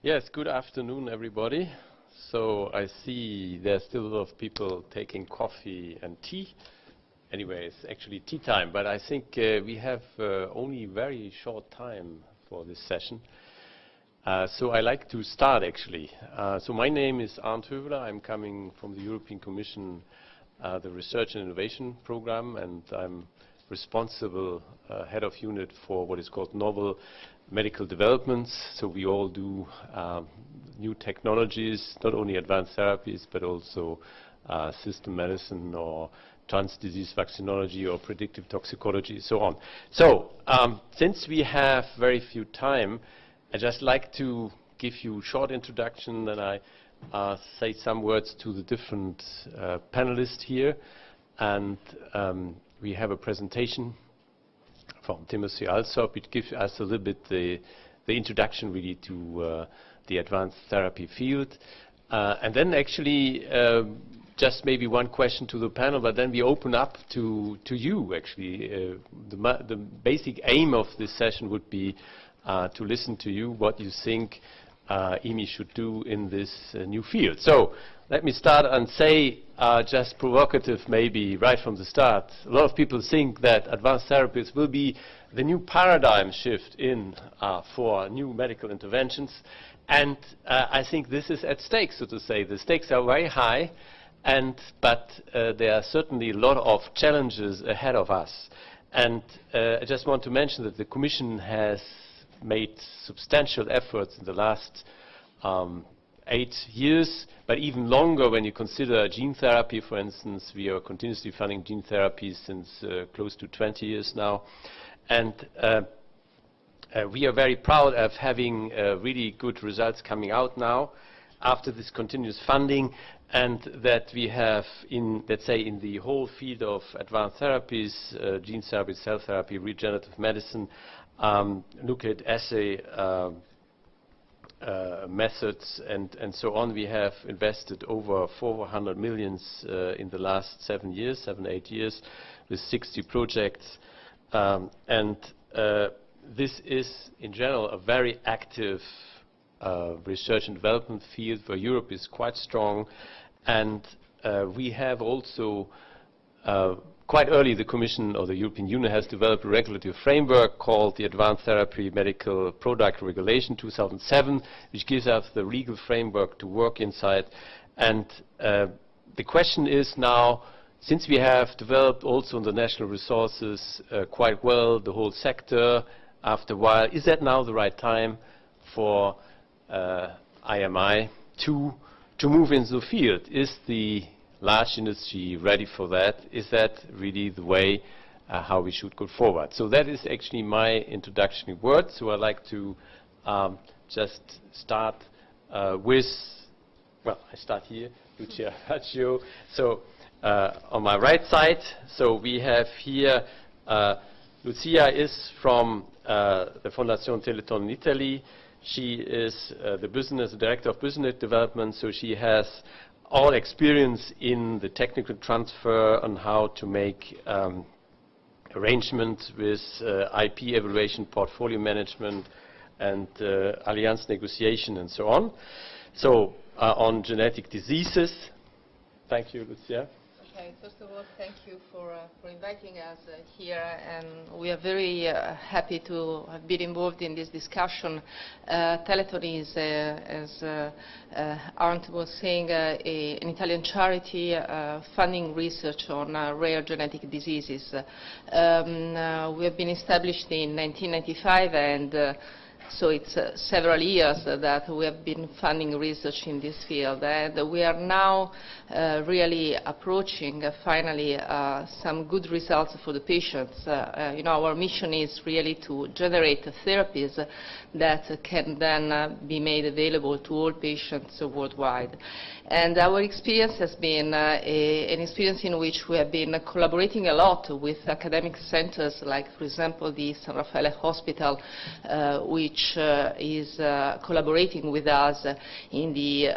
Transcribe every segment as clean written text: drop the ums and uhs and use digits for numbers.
Yes, good afternoon, everybody. So I see there's still a lot of people taking coffee and tea. Anyway, it's actually tea time, but I think we have only very short time for this session. So I like to start, actually. So my name is Arndt Höveler. I'm coming from the European Commission, the Research and Innovation Program, and I'm responsible head of unit for what is called novel medical developments. So we all do new technologies, not only advanced therapies, but also system medicine or trans-disease vaccinology or predictive toxicology, so on. So since we have very few time, I'd just like to give you a short introduction, then I say some words to the different panelists here. And we have a presentation from Timothy Alsop. It gives us a little bit the introduction really to the advanced therapy field. And then actually just maybe one question to the panel, but then we open up to you actually. The basic aim of this session would be to listen to you, what you think EMI should do in this new field. So let me start and say, just provocative maybe right from the start, a lot of people think that advanced therapies will be the new paradigm shift for new medical interventions. And I think this is at stake, so to say. The stakes are very high, but there are certainly a lot of challenges ahead of us. And I just want to mention that the Commission has made substantial efforts in the last 8 years, but even longer when you consider gene therapy, for instance. We are continuously funding gene therapy since close to 20 years now. And we are very proud of having really good results coming out now after this continuous funding, and that we have let's say, in the whole field of advanced therapies, gene therapy, cell therapy, regenerative medicine, nucleic acid methods and so on. We have invested over 400 million in the last 7, 8 years with 60 projects. This is, in general, a very active research and development field where Europe is quite strong. And we have also quite early, the Commission or the European Union has developed a regulatory framework called the Advanced Therapy Medical Product Regulation 2007, which gives us the legal framework to work inside. And the question is now, since we have developed also the national resources quite well, the whole sector, after a while, is that now the right time for IMI to move into the field? Is the large industry ready for that? Is that really the way how we should go forward? So that is actually my introductory word. So I'd like to just start with, well, I start here, Lucia Faccio. So on my right side, so we have here, Lucia is from the Fondazione Teleton in Italy. She is the director of business development, so she has all experience in the technical transfer on how to make arrangements with IP evaluation, portfolio management, and alliance negotiation, and so on. So on genetic diseases. Thank you, Lucia. Okay, first of all, thank you for inviting us here, and we are very happy to have been involved in this discussion. Teleton is, as Arndt was saying, an Italian charity funding research on rare genetic diseases. We have been established in 1995, and so it's several years that we have been funding research in this field, and we are now really approaching finally some good results for the patients. Our mission is really to generate therapies that can then be made available to all patients worldwide. And our experience has been an experience in which we have been collaborating a lot with academic centers, like, for example, the San Raffaele Hospital, which which is collaborating with us in the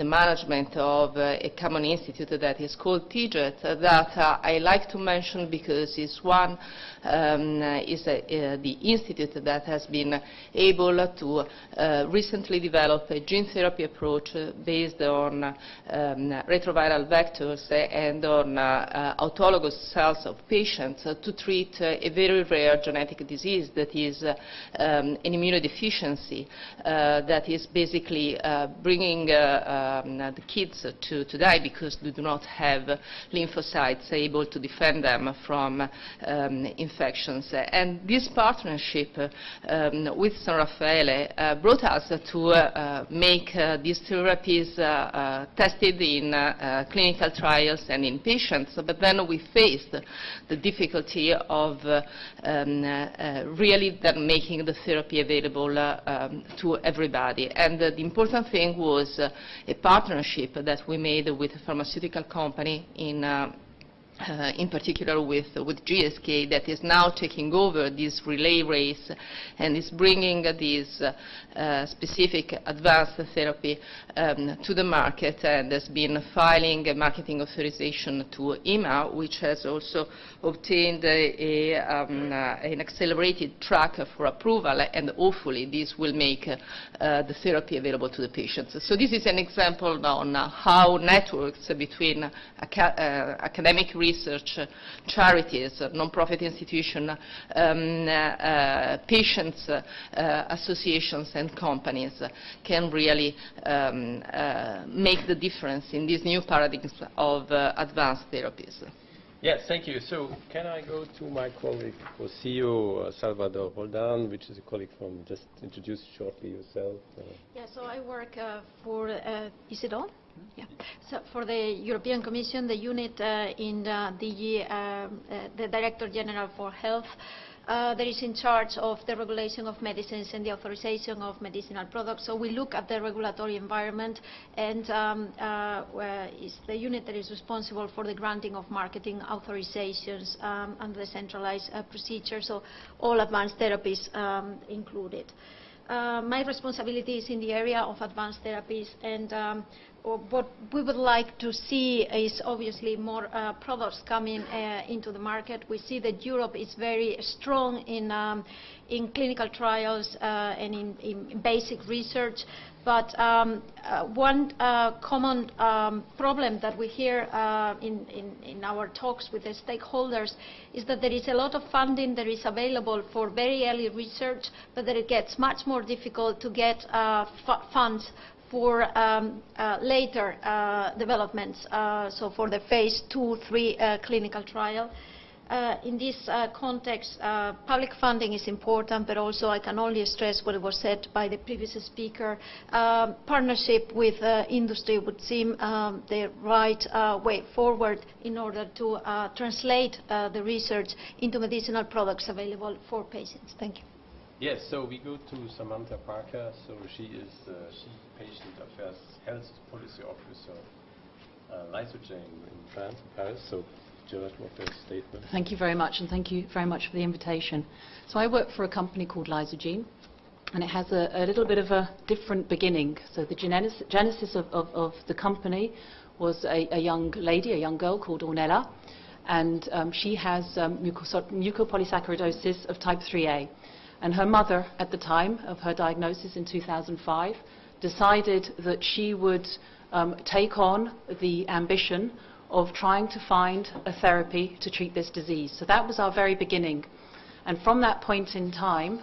management of a common institute that is called TGET, that I like to mention because it's one the institute that has been able to recently develop a gene therapy approach based on retroviral vectors and on autologous cells of patients to treat a very rare genetic disease that is an immunodeficiency that is basically bringing the kids to die because they do not have lymphocytes able to defend them from infections. And this partnership with San Raffaele brought us to make these therapies tested in clinical trials and in patients, but then we faced the difficulty of really then making the therapy available to everybody. And the important thing was a partnership that we made with a pharmaceutical company in particular with GSK, that is now taking over this relay race and is bringing this specific advanced therapy to the market, and has been filing a marketing authorization to EMA, which has also obtained an accelerated track for approval, and hopefully this will make the therapy available to the patients. So this is an example on how networks between academic research, charities, non-profit institutions, patients, associations and companies can really make the difference in these new paradigms of advanced therapies. Yes, thank you. So can I go to my colleague, CEO Salvador Roldan, which is a colleague from, just introduce shortly yourself. Yeah, so I work for, is it on? Yeah. So for the European Commission, the unit in the Director General for Health, that is in charge of the regulation of medicines and the authorization of medicinal products. So we look at the regulatory environment, and is the unit that is responsible for the granting of marketing authorizations under the centralized procedure, so all advanced therapies included. My responsibility is in the area of advanced therapies, and what we would like to see is obviously more products coming into the market. We see that Europe is very strong in clinical trials and in basic research, but one common problem that we hear in our talks with the stakeholders is that there is a lot of funding that is available for very early research, but that it gets much more difficult to get funds for later developments, so for the phase 2-3 clinical trial. In this context, public funding is important, but also I can only stress what was said by the previous speaker. Partnership with industry would seem the right way forward in order to translate the research into medicinal products available for patients. Thank you. Yes, so we go to Samantha Parker. So she is Chief Patient Affairs Health Policy Officer, Lysogen in France, Paris. So Gerard, what a statement. Thank you very much, and thank you very much for the invitation. So I work for a company called Lysogen, and it has a little bit of a different beginning. So the genesis of the company was a young lady, a young girl called Ornella, and she has mucopolysaccharidosis of type 3A. And her mother, at the time of her diagnosis in 2005, decided that she would take on the ambition of trying to find a therapy to treat this disease. So that was our very beginning. And from that point in time,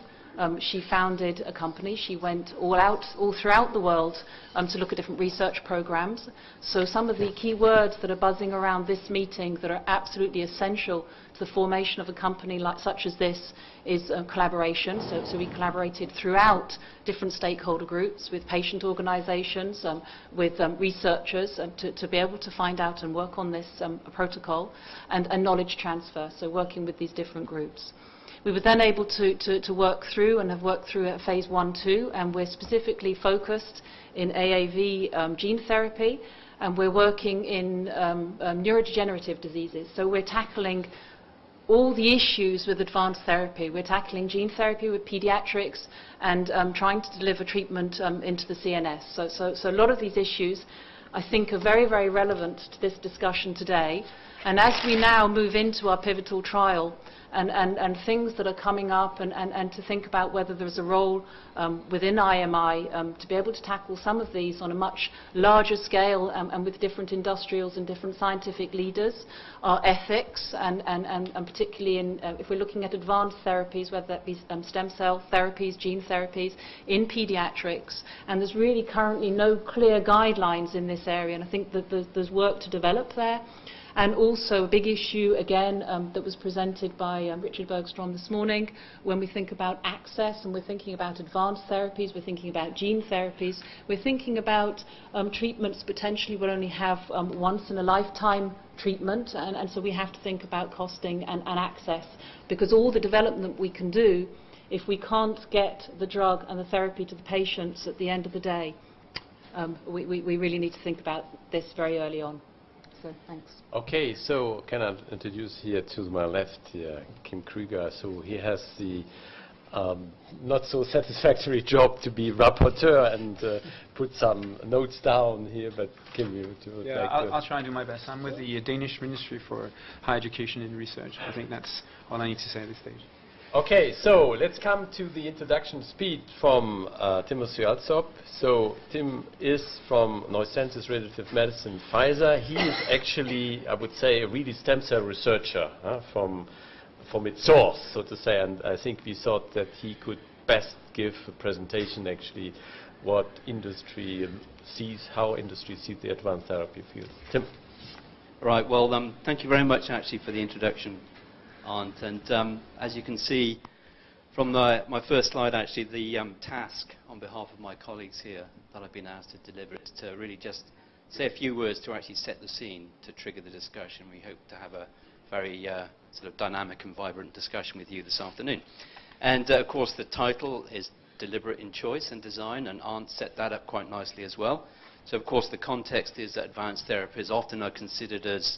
she founded a company. She went all throughout the world to look at different research programs. So some of the key words that are buzzing around this meeting that are absolutely essential to the formation of a company such as this is collaboration. So we collaborated throughout different stakeholder groups with patient organizations, with researchers to be able to find out and work on this protocol, and knowledge transfer, so working with these different groups. We were then able to work through and have worked through at phase 1-2, and we're specifically focused in AAV gene therapy, and we're working in neurodegenerative diseases. So we're tackling all the issues with advanced therapy. We're tackling gene therapy with pediatrics and trying to deliver treatment into the CNS. So a lot of these issues, I think, are very, very relevant to this discussion today. And as we now move into our pivotal trial and things that are coming up and to think about whether there's a role within IMI to be able to tackle some of these on a much larger scale and with different industrials and different scientific leaders, our ethics and particularly if we're looking at advanced therapies, whether that be stem cell therapies, gene therapies in pediatrics, and there's really currently no clear guidelines in this area, and I think that there's work to develop there. And also a big issue, again, that was presented by Richard Bergstrom this morning, when we think about access and we're thinking about advanced therapies, we're thinking about gene therapies, we're thinking about treatments potentially will only have once-in-a-lifetime treatment, and so we have to think about costing and access, because all the development we can do, if we can't get the drug and the therapy to the patients at the end of the day, we really need to think about this very early on. So, thanks. Okay, so can I introduce here to my left here, Kim Krieger. So he has the not so satisfactory job to be rapporteur and put some notes down here, but Kim, you would Yeah, like to... I'll try and do my best. I'm with the Danish Ministry for Higher Education and Research. I think that's all I need to say at this stage. Okay, so let's come to the introduction speech from Timothy Alsop. So Tim is from Neucentis Regenerative Medicine, Pfizer. He is actually, I would say, a really stem cell researcher from its source, so to say. And I think we thought that he could best give a presentation, actually, what industry sees, how industry sees the advanced therapy field. Tim. Right. Well, thank you very much, actually, for the introduction, Arndt. And as you can see from my first slide, actually, the task on behalf of my colleagues here that I've been asked to deliver is to really just say a few words to actually set the scene to trigger the discussion. We hope to have a very sort of dynamic and vibrant discussion with you this afternoon. And of course, the title is Deliberate in Choice and Design, and Arndt set that up quite nicely as well. So of course, the context is that advanced therapies often are considered as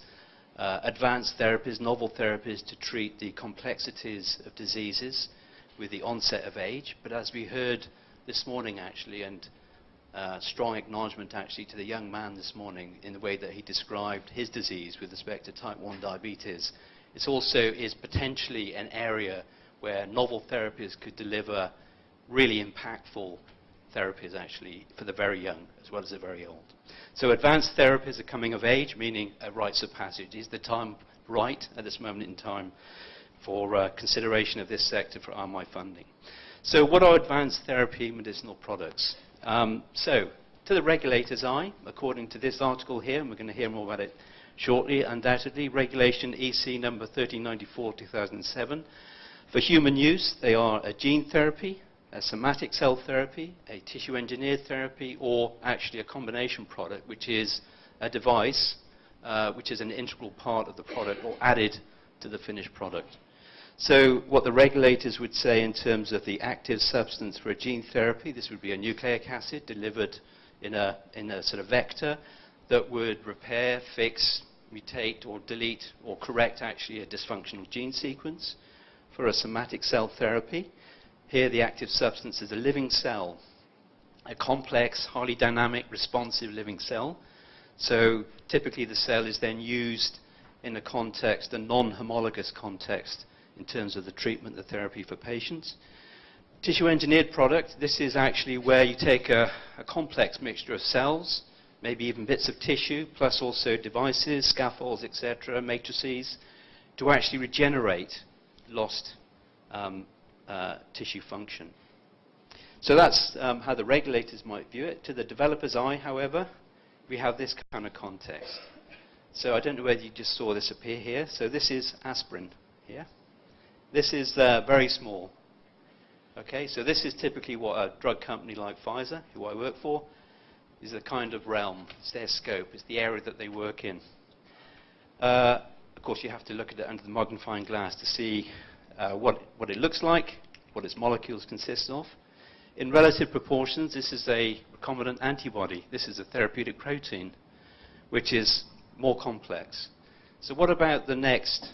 advanced therapies, novel therapies to treat the complexities of diseases with the onset of age. But as we heard this morning, actually, and strong acknowledgement, actually, to the young man this morning in the way that he described his disease with respect to type 1 diabetes, it also is potentially an area where novel therapies could deliver really impactful therapies, actually, for the very young as well as the very old. So advanced therapies are coming of age, meaning a rites of passage. Is the time right at this moment in time for consideration of this sector for RMI funding? So what are advanced therapy medicinal products? So to the regulator's eye, according to this article here, and we're going to hear more about it shortly, undoubtedly, Regulation EC number 1394/2007. For human use, they are a gene therapy, a somatic cell therapy, a tissue-engineered therapy, or actually a combination product, which is a device which is an integral part of the product or added to the finished product. So what the regulators would say in terms of the active substance for a gene therapy, this would be a nucleic acid delivered in a sort of vector that would repair, fix, mutate, or delete, or correct actually a dysfunctional gene sequence. For a somatic cell therapy, here the active substance is a living cell, a complex, highly dynamic, responsive living cell. So typically the cell is then used in a context, a non-homologous context, in terms of the treatment, the therapy for patients. Tissue-engineered product, this is actually where you take a complex mixture of cells, maybe even bits of tissue, plus also devices, scaffolds, etc., matrices, to actually regenerate lost tissue function. So that's how the regulators might view it. To the developer's eye, however, we have this kind of context. So I don't know whether you just saw this appear here. So this is aspirin here. This is very small. Okay, so this is typically what a drug company like Pfizer, who I work for, is the kind of realm. It's their scope. It's the area that they work in. Of course, you have to look at it under the magnifying glass to see what it looks like, what its molecules consist of. In relative proportions, this is a recombinant antibody. This is a therapeutic protein, which is more complex. So what about the next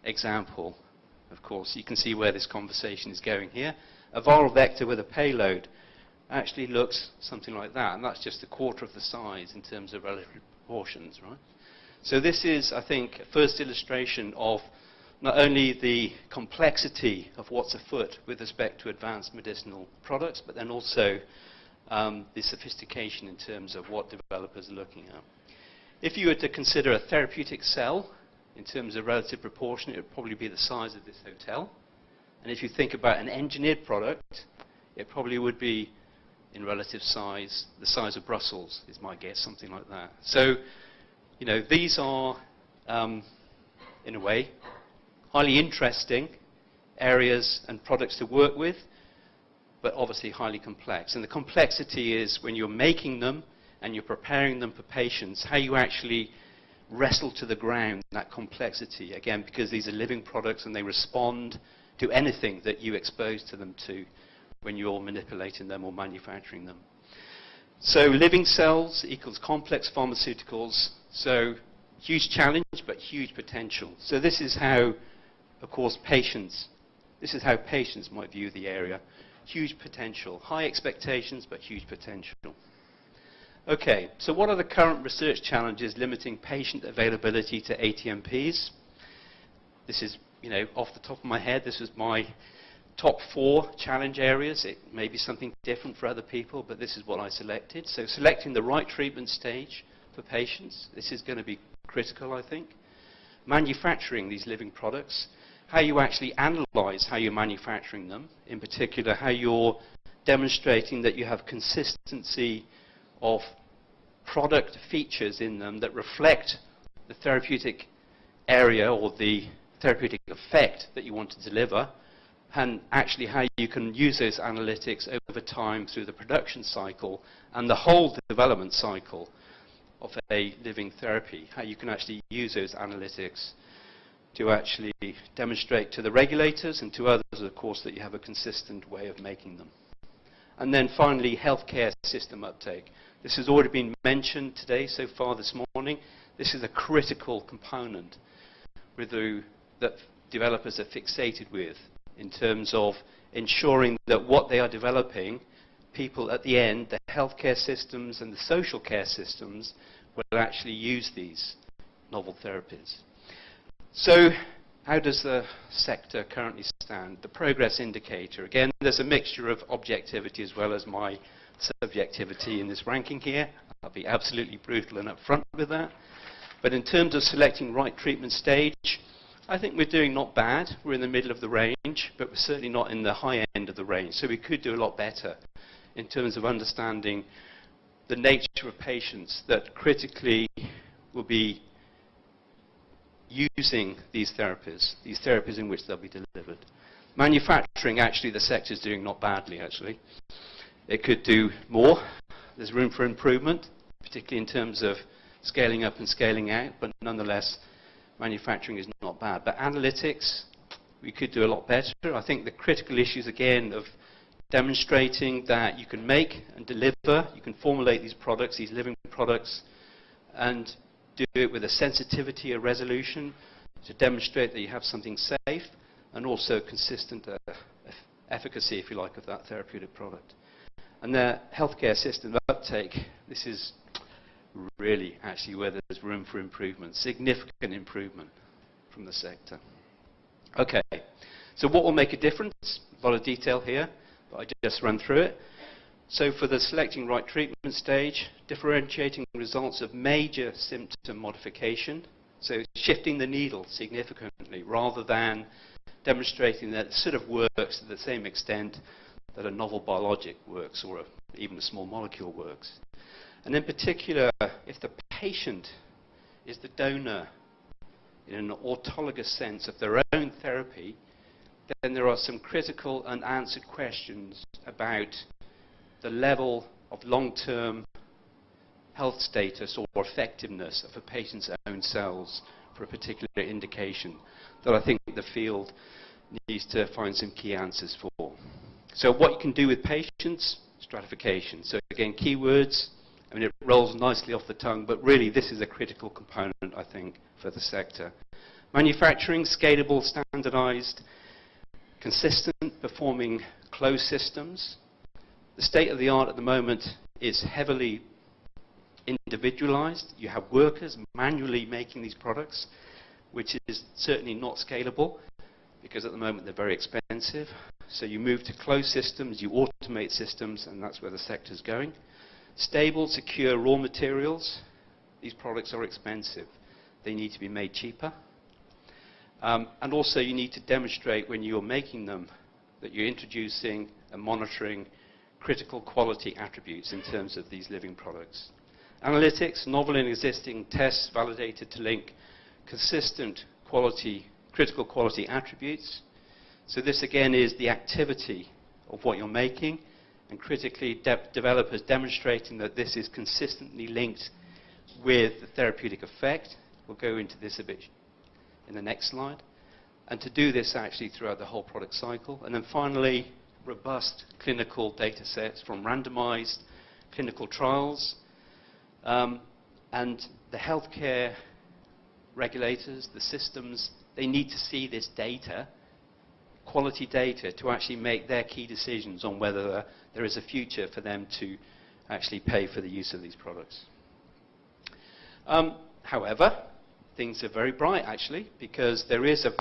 example, of course, you can see where this conversation is going here. A viral vector with a payload actually looks something like that, and that's just a quarter of the size in terms of relative proportions, right? So this is, I think, a first illustration of not only the complexity of what's afoot with respect to advanced medicinal products, but then also the sophistication in terms of what developers are looking at. If you were to consider a therapeutic cell in terms of relative proportion, it would probably be the size of this hotel. And if you think about an engineered product, it probably would be in relative size, the size of Brussels is my guess, something like that. So, you know, these are, in a way, highly interesting areas and products to work with, but obviously highly complex. And the complexity is when you're making them and you're preparing them for patients, how you actually wrestle to the ground that complexity, again, because these are living products and they respond to anything that you expose to them to when you're manipulating them or manufacturing them. So living cells equals complex pharmaceuticals. So huge challenge, but huge potential. So this is how, of course, patients might view the area. Huge potential. High expectations, but huge potential. Okay, so what are the current research challenges limiting patient availability to ATMPs? This is, you know, off the top of my head, this is my top 4 challenge areas. It may be something different for other people, but this is what I selected. So selecting the right treatment stage for patients. This is going to be critical, I think. Manufacturing these living products. How you actually analyze how you're manufacturing them. In particular, how you're demonstrating that you have consistency of product features in them that reflect the therapeutic area or the therapeutic effect that you want to deliver, and actually how you can use those analytics over time through the production cycle and the whole development cycle of a living therapy, how you can actually use those analytics to actually demonstrate to the regulators and to others, of course, that you have a consistent way of making them. And then finally, healthcare system uptake. This has already been mentioned today so far this morning. This is a critical component that developers are fixated with in terms of ensuring that what they are developing, people at the end, the healthcare systems and the social care systems, will actually use these novel therapies. So how does the sector currently stand? The progress indicator. Again, there's a mixture of objectivity as well as my subjectivity in this ranking here. I'll be absolutely brutal and upfront with that. But in terms of selecting right treatment stage, I think we're doing not bad. We're in the middle of the range, but we're certainly not in the high end of the range. So we could do a lot better in terms of understanding the nature of patients that critically will be using these therapies in which they'll be delivered. Manufacturing, actually, the sector's doing not badly, actually. It could do more. There's room for improvement, particularly in terms of scaling up and scaling out, but nonetheless, manufacturing is not bad. But analytics, we could do a lot better. I think the critical issues, again, of demonstrating that you can make and deliver, you can formulate these products, these living products, and do it with a sensitivity, a resolution, to demonstrate that you have something safe, and also consistent efficacy, if you like, of that therapeutic product. And the healthcare system uptake, this is really actually where there's room for improvement, significant improvement from the sector. Okay, so what will make a difference? A lot of detail here, but I just run through it. So for the selecting right treatment stage, differentiating results of major symptom modification, so shifting the needle significantly rather than demonstrating that it sort of works to the same extent that a novel biologic works or even a small molecule works. And in particular, if the patient is the donor in an autologous sense of their own therapy, then there are some critical unanswered questions about the level of long-term health status or effectiveness of a patient's own cells for a particular indication that I think the field needs to find some key answers for. So what you can do with patients, stratification. So again, keywords, I mean, it rolls nicely off the tongue, but really this is a critical component, I think, for the sector. Manufacturing, scalable, standardized, consistent, performing closed systems. The state of the art at the moment is heavily individualized. You have workers manually making these products, which is certainly not scalable because at the moment they're very expensive. So you move to closed systems, you automate systems, and that's where the sector's going. Stable, secure raw materials. These products are expensive. They need to be made cheaper. And also you need to demonstrate when you're making them that you're introducing and monitoring critical quality attributes in terms of these living products. Analytics, novel and existing tests validated to link consistent quality, critical quality attributes. So this again is the activity of what you're making, and critically developers demonstrating that this is consistently linked with the therapeutic effect. We'll go into this a bit in the next slide. And to do this actually throughout the whole product cycle. And then finally, robust clinical data sets from randomized clinical trials. And the healthcare regulators, the systems, they need to see this data, quality data, to actually make their key decisions on whether there is a future for them to actually pay for the use of these products. However, things are very bright actually, because there is a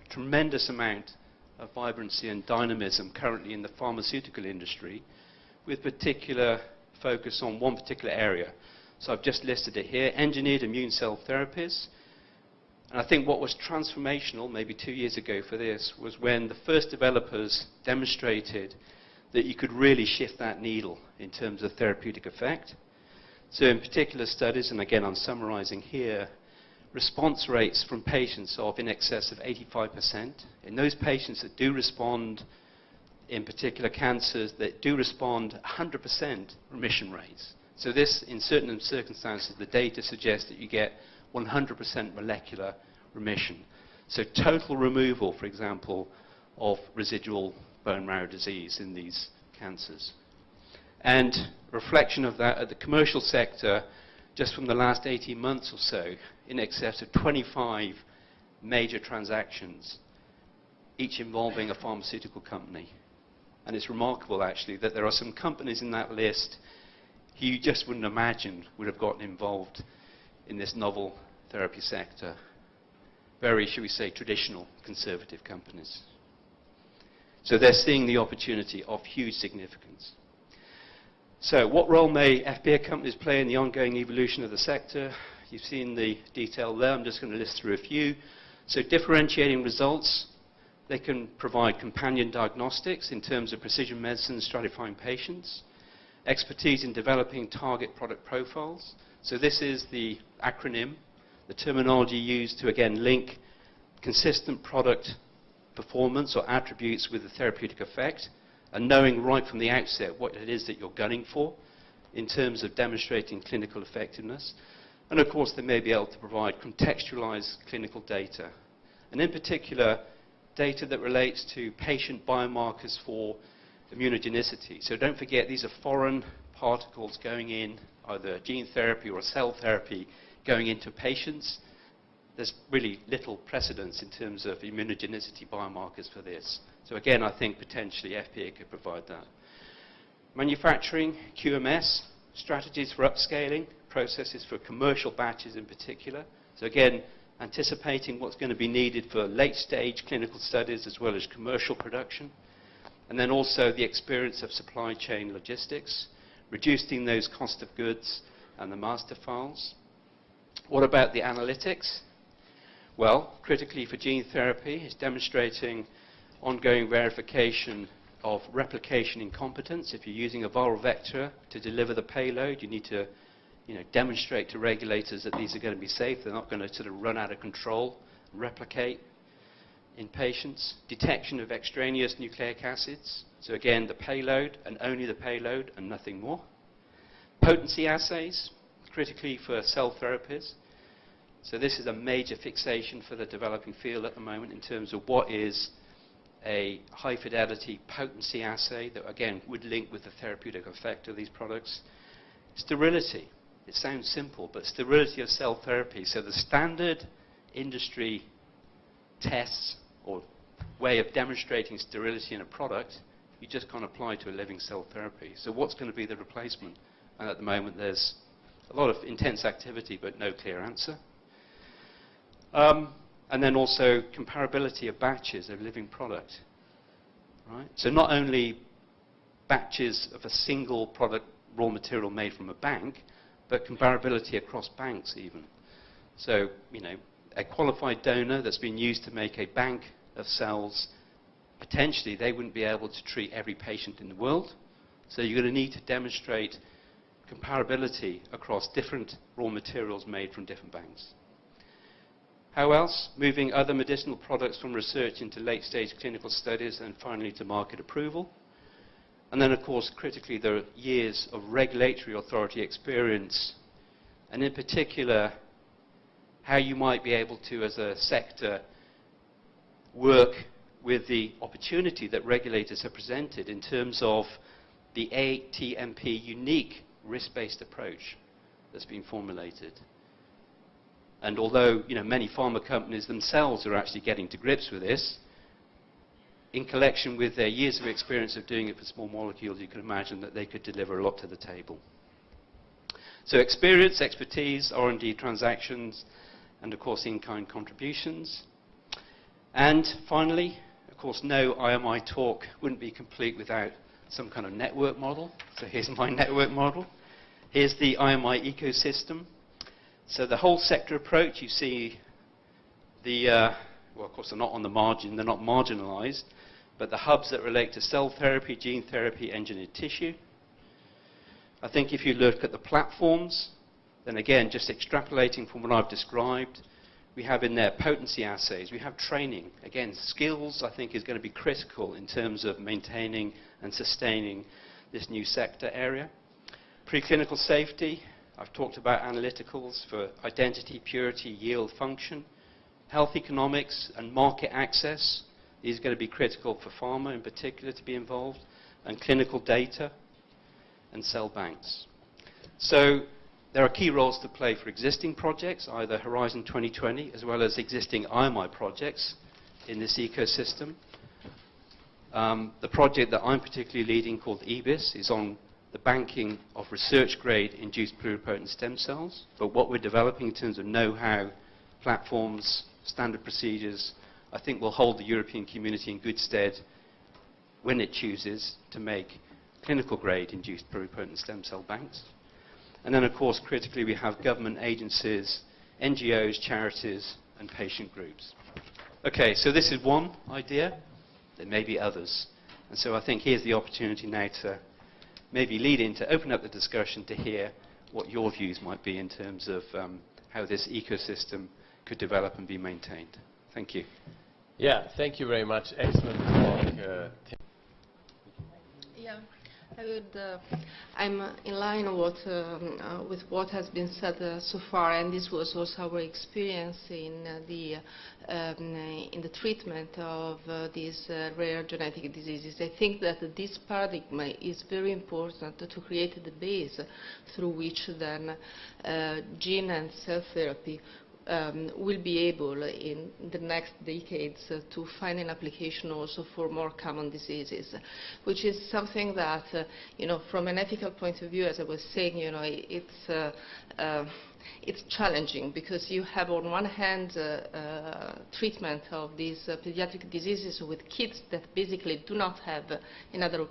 tremendous amount of vibrancy and dynamism currently in the pharmaceutical industry, with particular focus on one particular area. So I've just listed it here, engineered immune cell therapies. And I think what was transformational maybe 2 years ago for this was when the first developers demonstrated that you could really shift that needle in terms of therapeutic effect. So in particular studies, and again I'm summarizing here, response rates from patients of in excess of 85%. In those patients that do respond, in particular cancers that do respond, 100% remission rates. So this, in certain circumstances, the data suggests that you get 100% molecular remission. So total removal, for example, of residual bone marrow disease in these cancers. And reflection of that at the commercial sector, just from the last 18 months or so, in excess of 25 major transactions, each involving a pharmaceutical company. And it's remarkable, actually, that there are some companies in that list who you just wouldn't imagine would have gotten involved in this novel therapy sector. Very, shall we say, traditional conservative companies. So they're seeing the opportunity of huge significance. So what role may FPA companies play in the ongoing evolution of the sector? You've seen the detail there. I'm just going to list through a few. So differentiating results. They can provide companion diagnostics in terms of precision medicine stratifying patients. Expertise in developing target product profiles. So this is the acronym, the terminology used to again link consistent product performance or attributes with the therapeutic effect, and knowing right from the outset what it is that you're gunning for in terms of demonstrating clinical effectiveness. And of course, they may be able to provide contextualized clinical data. And in particular, data that relates to patient biomarkers for immunogenicity. So don't forget, these are foreign particles going in, either gene therapy or cell therapy, going into patients. There's really little precedence in terms of immunogenicity biomarkers for this. So again, I think potentially FPA could provide that. Manufacturing, QMS, strategies for upscaling, processes for commercial batches in particular. So again, anticipating what's going to be needed for late-stage clinical studies as well as commercial production. And then also the experience of supply chain logistics, reducing those cost of goods and the master files. What about the analytics? Well, critically for gene therapy, it's demonstrating ongoing verification of replication incompetence. If you're using a viral vector to deliver the payload, you need to demonstrate to regulators that these are going to be safe. They're not going to sort of run out of control, replicate in patients. Detection of extraneous nucleic acids. So again, the payload and only the payload and nothing more. Potency assays, critically for cell therapies. So this is a major fixation for the developing field at the moment in terms of what is a high-fidelity potency assay that, again, would link with the therapeutic effect of these products. Sterility. It sounds simple, but sterility of cell therapy. So the standard industry tests or way of demonstrating sterility in a product, you just can't apply to a living cell therapy. So what's going to be the replacement? And at the moment, there's a lot of intense activity, but no clear answer. And then also comparability of batches of living product. Right? So not only batches of a single product raw material made from a bank, but comparability across banks even. So, you know, a qualified donor that's been used to make a bank of cells, potentially they wouldn't be able to treat every patient in the world. So you're going to need to demonstrate comparability across different raw materials made from different banks. How else? Moving other medicinal products from research into late-stage clinical studies and finally to market approval. And then, of course, critically, there are years of regulatory authority experience, and in particular, how you might be able to, as a sector, work with the opportunity that regulators have presented in terms of the ATMP unique risk-based approach that's been formulated. And although, you know, many pharma companies themselves are actually getting to grips with this, in collection with their years of experience of doing it for small molecules, you can imagine that they could deliver a lot to the table. So experience, expertise, R&D transactions, and of course in-kind contributions. And finally, of course, no IMI talk wouldn't be complete without some kind of network model. So here's my network model. Here's the IMI ecosystem. So the whole sector approach, you see the, well, of course, they're not on the margin, they're not marginalized, but the hubs that relate to cell therapy, gene therapy, engineered tissue. I think if you look at the platforms, then again, just extrapolating from what I've described, we have in there potency assays, we have training. Again, skills, I think, is going to be critical in terms of maintaining and sustaining this new sector area. Preclinical safety, I've talked about analyticals for identity, purity, yield, function. Health economics and market access, these are going to be critical for pharma in particular to be involved, and clinical data and cell banks. So there are key roles to play for existing projects, either Horizon 2020 as well as existing IMI projects in this ecosystem. The project that I'm particularly leading, called EBIS, is on the banking of research-grade induced pluripotent stem cells. But what we're developing in terms of know-how, platforms, standard procedures, I think will hold the European community in good stead when it chooses to make clinical-grade induced pluripotent stem cell banks. And then, of course, critically, we have government agencies, NGOs, charities, and patient groups. Okay, so this is one idea. There may be others. And so I think here's the opportunity now to maybe lead in to open up the discussion to hear what your views might be in terms of how this ecosystem could develop and be maintained. Thank you. Yeah, thank you very much. Excellent talk. Yeah, I'm in line with what has been said so far, and this was also our experience in the treatment of these rare genetic diseases. I think that this paradigm is very important to create the base through which then gene and cell therapy will be able in the next decades to find an application also for more common diseases, which is something that, you know, from an ethical point of view, as I was saying, you know, it's challenging because you have on one hand treatment of these pediatric diseases with kids that basically do not have another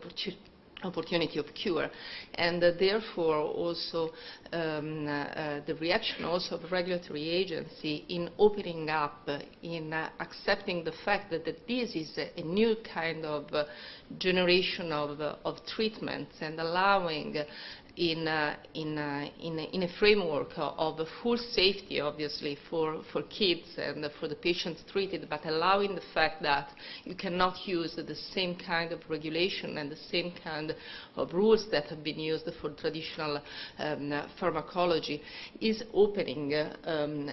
opportunity of cure, and therefore also the reaction also of the regulatory agency in opening up, in accepting the fact that this is a new kind of generation of treatments and allowing in a framework of full safety, obviously, for kids and for the patients treated, but allowing the fact that you cannot use the same kind of regulation and the same kind of rules that have been used for traditional pharmacology, is opening,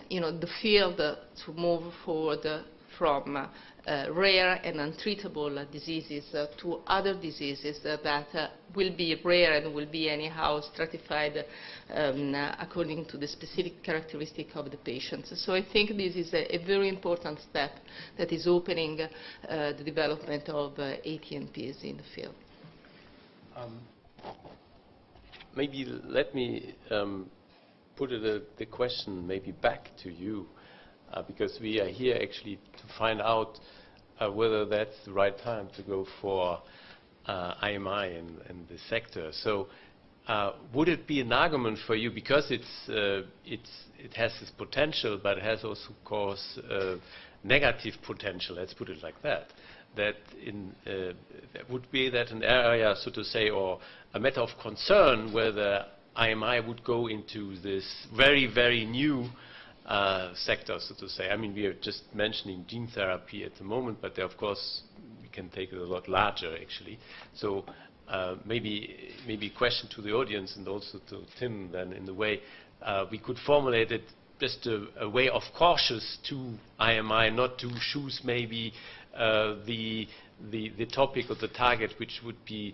you know, the field to move forward from rare and untreatable diseases to other diseases that will be rare and will be anyhow stratified according to the specific characteristic of the patients. So I think this is a very important step that is opening the development of ATMPs in the field. Maybe let me put the question maybe back to you, because we are here actually to find out whether that's the right time to go for IMI in the sector. So would it be an argument for you, because it has this potential, but it has also, of course, negative potential, let's put it like that, that would be that an area, so to say, or a matter of concern whether IMI would go into this very, very new sector, so to say. I mean, we are just mentioning gene therapy at the moment, but of course we can take it a lot larger, actually. So maybe a question to the audience and also to Tim, then, in the way we could formulate it just a way of cautious to IMI, not to choose maybe the topic or the target which would be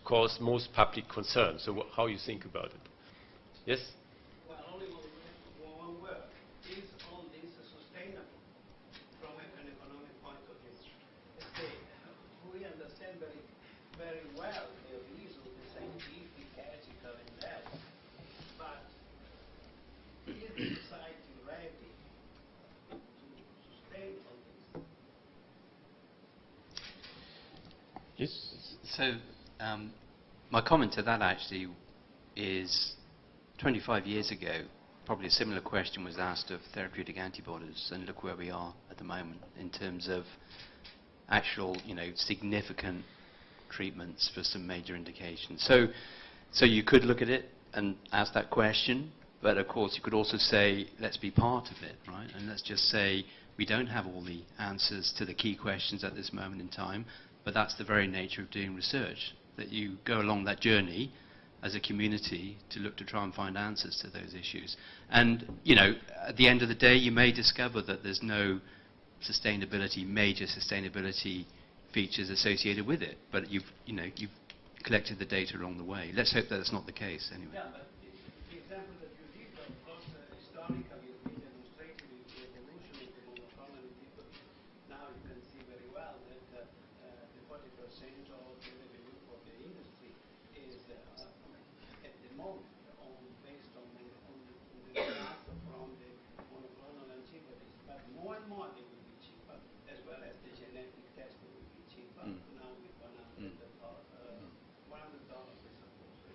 cause most public concern. So how you think about it? Yes? Well, only one word. Is all this sustainable from an economic point of view? We understand very, very well the reason, the scientific, ethical, and that. But is the society ready to sustain all this? Yes. So my comment to that actually is 25 years ago, probably a similar question was asked of therapeutic antibodies, and look where we are at the moment in terms of actual, significant treatments for some major indications. So you could look at it and ask that question, but of course you could also say, let's be part of it, right? And let's just say we don't have all the answers to the key questions at this moment in time, but that's the very nature of doing research, that you go along that journey as a community to look to try and find answers to those issues. And, at the end of the day, you may discover that there's no major sustainability features associated with it, but you've collected the data along the way. Let's hope that that's not the case, anyway. Yeah, but the example that you give, of course, historically has been demonstrated with the evolution of the monoclonal inhibitors. Now you can see very well that the 40% of the revenue for the industry is at the moment based on the data from the monoclonal antibodies. But more and more they will be cheaper, as well as the genetic testing will be cheaper. Now with $100, I suppose,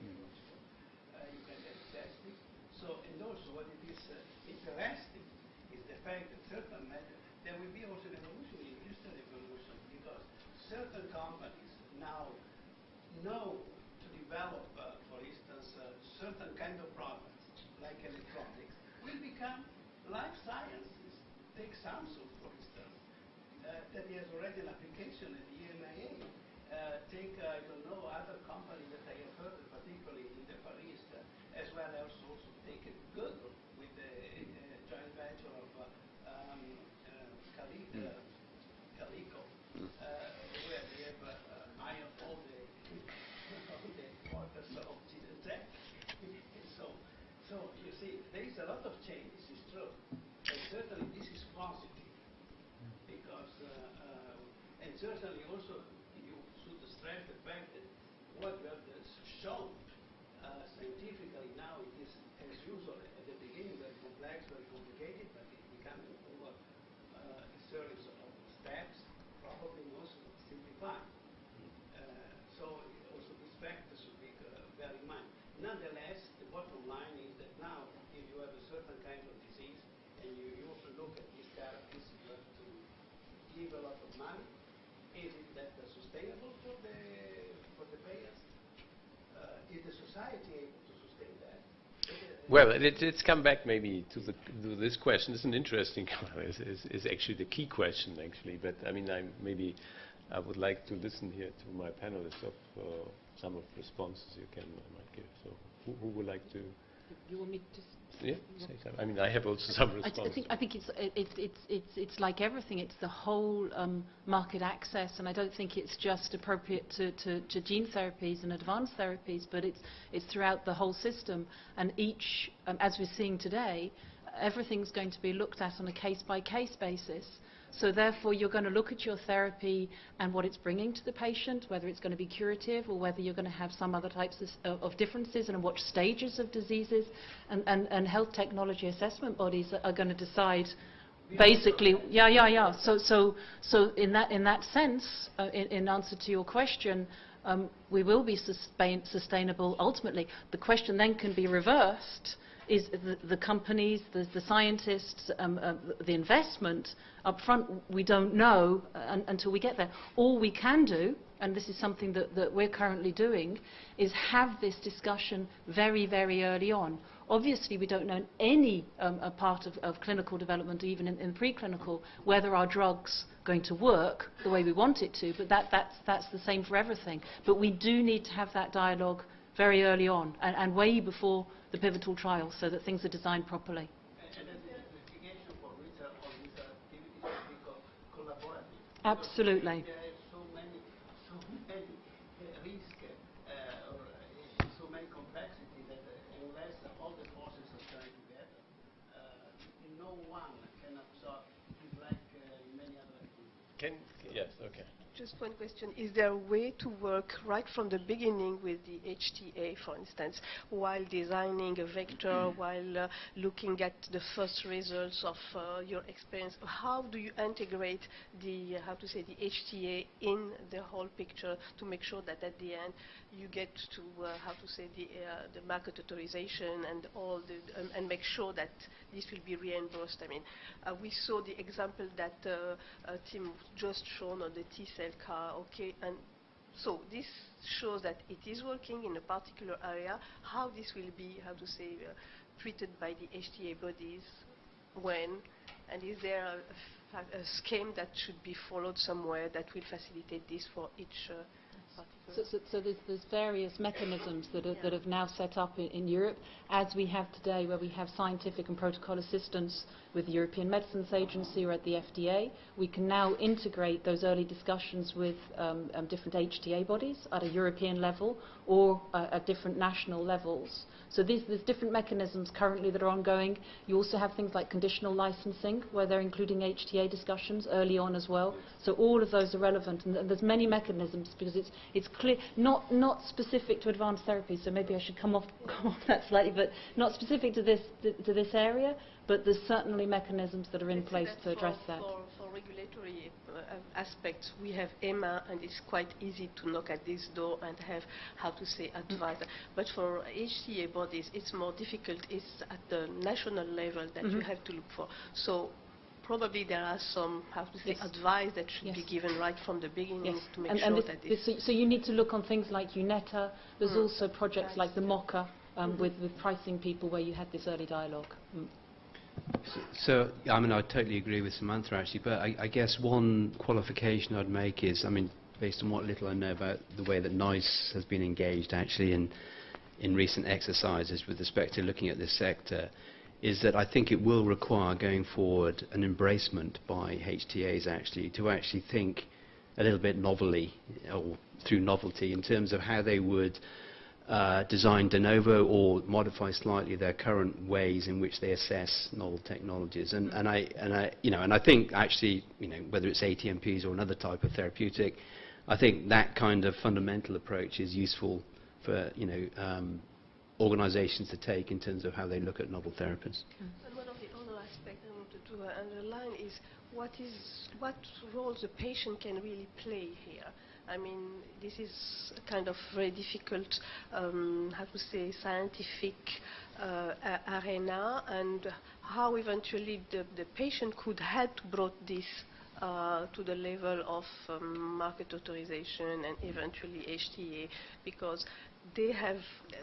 you can get testing. So, and also what it is interesting is the fact that certain methods, there will be also an evolution, an industrial evolution, because certain companies now know to develop, for instance, certain kind of products, like electronics, will become life sciences. Take Samsung, for instance, that has already an application at the EMA. Take, I don't know, other companies that I have heard, particularly in the Far East, as well as also take Google with the joint venture of Calico, where they have hired all the workers of Genentech. So you see, there is a lot of changes, it's true. And certainly this is positive, because, and certainly also you should stress the fact that what we have shown scientifically now, it is, as usual, at the beginning very complex, very complicated, but it becomes over a series of steps, probably most simplified. So also this factor should be bear in mind. Nonetheless, the bottom line is that now, if you have a certain kind of disease, and you also look at these therapies, you have to give a lot of money. Is it that sustainable for the payers? Is the society able to sustain that? Well, let's come back maybe to this question. It's an interesting one. It's actually the key question, actually. But I mean, I would like to listen here to my panelists of some of the responses you might give. So, who would like to? You want me to? Yeah, say something. I mean, I have also some response. I think it's like everything. It's the whole market access, and I don't think it's just appropriate to gene therapies and advanced therapies, but it's throughout the whole system. And each, as we're seeing today, everything's going to be looked at on a case-by-case basis. So therefore, you're going to look at your therapy and what it's bringing to the patient, whether it's going to be curative or whether you're going to have some other types of differences, and what stages of diseases. And health technology assessment bodies are going to decide, basically, yeah. So in that sense, in answer to your question, we will be sustainable ultimately. The question then can be reversed. Is the companies, the scientists, the investment up front, we don't know until we get there. All we can do, and this is something that we're currently doing, is have this discussion very, very early on. Obviously, we don't know in any part of clinical development, even in preclinical, whether our drug's going to work the way we want it to, but that's the same for everything. But we do need to have that dialogue very early on, and way before the pivotal trial, so that things are designed properly. And then the investigation for research on these activities should be collaborative. Absolutely. There are so many risks or so many complexities that unless all the forces are coming together, no one can absorb. It's like many other activities. Yes, okay. Just one question. Is there a way to work right from the beginning with the HTA, for instance, while designing a vector, while looking at the first results of your experience? How do you integrate the, the HTA in the whole picture to make sure that at the end you get to, the market authorization and all the, and make sure that this will be reimbursed? I mean, we saw the example that Tim just shown on the T-cell car, okay, and so this shows that it is working in a particular area. How this will be, treated by the HTA bodies, when, and is there a scheme that should be followed somewhere that will facilitate this for each particular? So there's various mechanisms that have now set up in Europe, as we have today, where we have scientific and protocol assistance with the European Medicines Agency or at the FDA. We can now integrate those early discussions with different HTA bodies at a European level or at different national levels. So there's different mechanisms currently that are ongoing. You also have things like conditional licensing, where they're including HTA discussions early on as well. So all of those are relevant, and there's many mechanisms, because it's clear, not specific to advanced therapy. So maybe I should come off that slightly, but not specific to this area. But there's certainly mechanisms that are in place to address that. For regulatory aspects, we have EMA, and it's quite easy to knock at this door and have, advice. But for HTA bodies, it's more difficult. It's at the national level that you have to look for. So probably there are some, advice that should be given right from the beginning to make sure that this... So you need to look on things like UNETA. There's also projects like the MOCA with pricing people, where you had this early dialogue. So, I mean, I totally agree with Samantha, actually, but I guess one qualification I'd make is, I mean, based on what little I know about the way that NICE has been engaged, actually, in recent exercises with respect to looking at this sector, is that I think it will require, going forward, an embracement by HTAs, actually, to actually think a little bit novelly, or through novelty, in terms of how they would design de novo or modify slightly their current ways in which they assess novel technologies. And I think actually, whether it's ATMPs or another type of therapeutic, I think that kind of fundamental approach is useful for organizations to take in terms of how they look at novel therapies. And one of the other aspects I wanted to underline is what role the patient can really play here. I mean, this is a kind of very difficult, scientific arena, and how eventually the patient could help to bring this to the level of market authorization and eventually HTA, because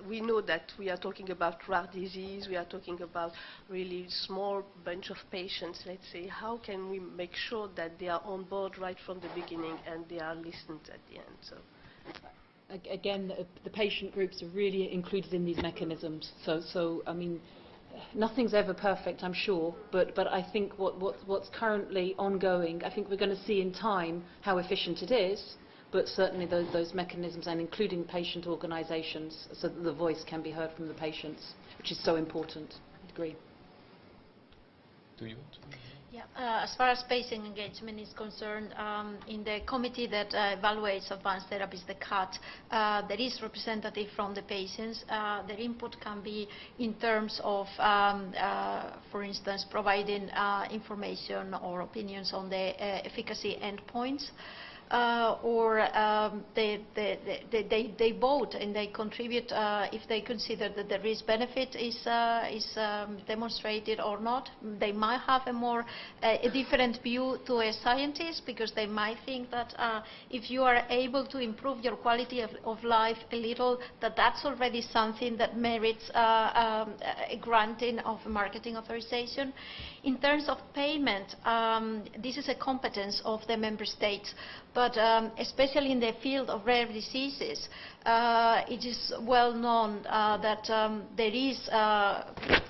we know that we are talking about rare disease, we are talking about really small bunch of patients, let's say. How can we make sure that they are on board right from the beginning and they are listened at the end? So. again, the patient groups are really included in these mechanisms. So I mean, nothing's ever perfect, I'm sure, but I think what's currently ongoing, I think we're going to see in time how efficient it is, but certainly those mechanisms, and including patient organisations, so that the voice can be heard from the patients, which is so important. I agree. Do you want to? Yeah, as far as patient engagement is concerned, in the committee that evaluates advanced therapies, the CAT, there is representative from the patients. Their input can be in terms of, for instance, providing information or opinions on the efficacy endpoints. Or they vote and they contribute if they consider that the risk benefit is demonstrated or not. They might have a different view to a scientist, because they might think that if you are able to improve your quality of life a little, that's already something that merits a granting of marketing authorization. In terms of payment, this is a competence of the member states, but especially in the field of rare diseases, it is well known that there is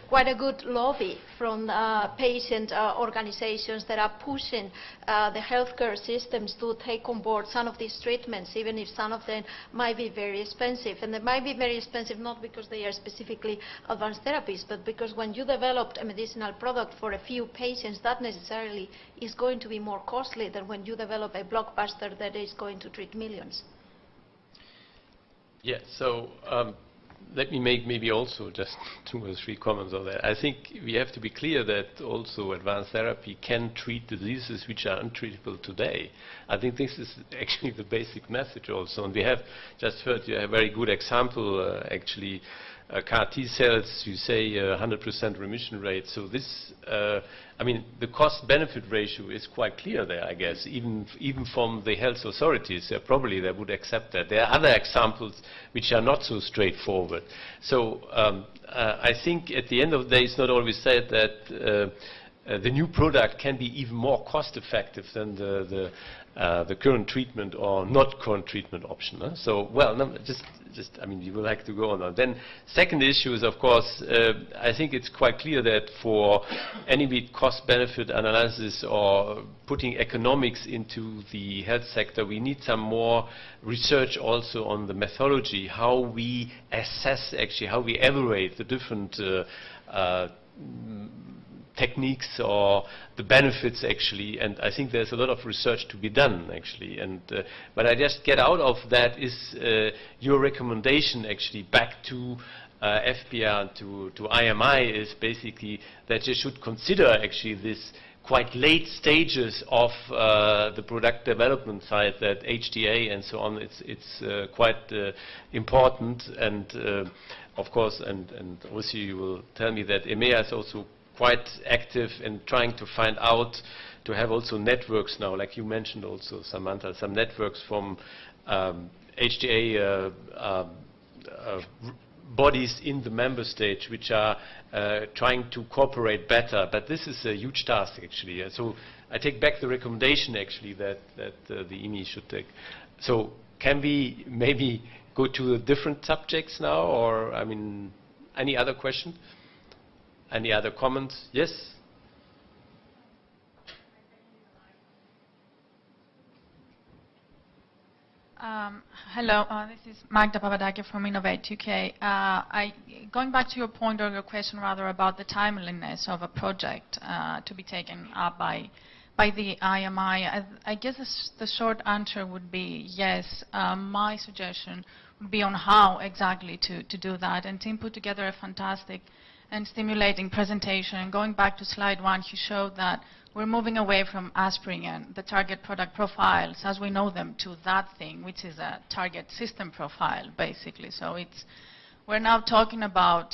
quite a good lobby from patient organizations that are pushing the healthcare systems to take on board some of these treatments, even if some of them might be very expensive. And they might be very expensive not because they are specifically advanced therapies, but because when you developed a medicinal product for a few patients, that necessarily is going to be more costly than when you develop a blockbuster that is going to treat millions. Yeah, so let me make maybe also just 2 or 3 comments on that. I think we have to be clear that also advanced therapy can treat diseases which are untreatable today. I think this is actually the basic message also. And we have just heard a very good example, actually, CAR T cells, you say 100% remission rate. So this, I mean, the cost-benefit ratio is quite clear there, I guess, even from the health authorities. Probably they would accept that. There are other examples which are not so straightforward. So I think at the end of the day, it's not always said that the new product can be even more cost-effective than the current treatment or not current treatment option. Huh? So, well, no, just I mean, you would like to go on. Then, second issue is, of course, I think it's quite clear that for any cost-benefit analysis or putting economics into the health sector, we need some more research also on the methodology, how we assess, actually, how we evaluate the different techniques or the benefits, actually, and I think there's a lot of research to be done, actually. And what I just get out of that is your recommendation, actually, back to FPR, to IMI, is basically that you should consider, actually, this quite late stages of the product development side, that HTA and so on, it's quite important. And of course, and also you will tell me that EMEA is also quite active in trying to find out, to have also networks now, like you mentioned also, Samantha, some networks from HTA bodies in the member states which are trying to cooperate better. But this is a huge task, actually. So I take back the recommendation, actually, that the IMI should take. So can we maybe go to different subjects now, or, I mean, any other question? Any other comments? Yes? Hello, this is Magda Papadakis from Innovate UK. Going back to your point, or your question rather, about the timeliness of a project to be taken up by the IMI, I guess the short answer would be yes. My suggestion would be on how exactly to do that, and Tim put together a fantastic and stimulating presentation. And going back to slide 1, he showed that we're moving away from aspirin and the target product profiles as we know them to that thing, which is a target system profile, basically. So we're now talking about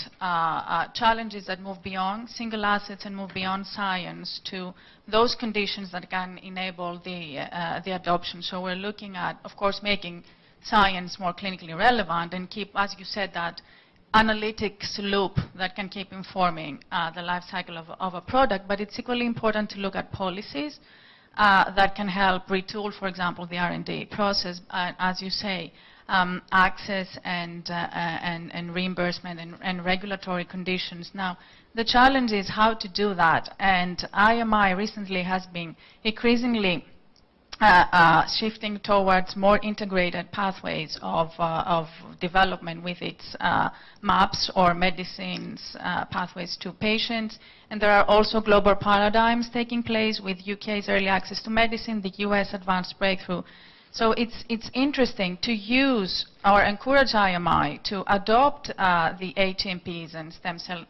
challenges that move beyond single assets and move beyond science to those conditions that can enable the adoption. So we're looking at, of course, making science more clinically relevant and keep, as you said, that analytics loop that can keep informing the life cycle of a product. But it's equally important to look at policies that can help retool, for example, the R&D process. As you say, access and reimbursement and regulatory conditions. Now, the challenge is how to do that, and IMI recently has been increasingly shifting towards more integrated pathways of development with its MAPS or medicines pathways to patients. And there are also global paradigms taking place with UK's early access to medicine, the US advanced breakthrough. So it's interesting to use or encourage IMI to adopt the HMPs and stem cell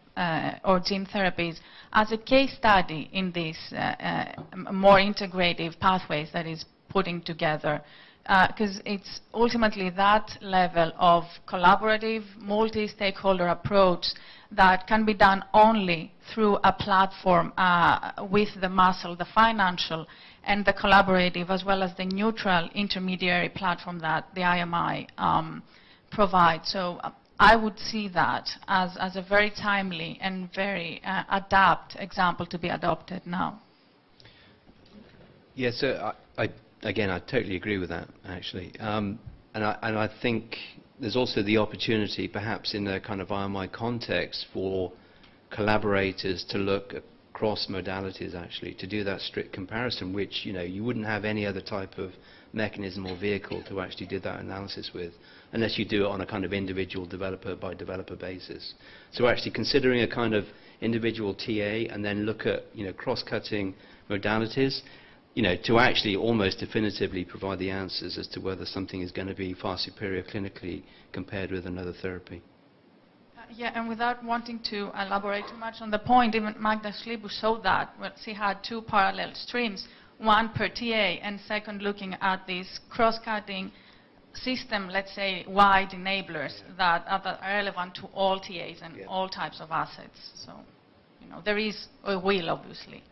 or gene therapies as a case study in these more integrative pathways that is putting together. Because it's ultimately that level of collaborative, multi-stakeholder approach that can be done only through a platform with the muscle, the financial, and the collaborative, as well as the neutral intermediary platform that the IMI provides. So I would see that as a very timely and very adept example to be adopted now. Yes, so again, I totally agree with that, actually. And I think there's also the opportunity, perhaps in a kind of IMI context, for collaborators to look across modalities, actually, to do that strict comparison, which, you wouldn't have any other type of mechanism or vehicle to actually do that analysis with, unless you do it on a kind of individual developer by developer basis. So actually considering a kind of individual TA and then look at, cross-cutting modalities, to actually almost definitively provide the answers as to whether something is going to be far superior clinically compared with another therapy. Yeah, and without wanting to elaborate too much on the point, even Magda Schlibu showed that. Well, she had two parallel streams, one per TA, and second looking at this cross-cutting system, let's say, wide enablers that are relevant to all TAs and all types of assets. So, there is a will, obviously.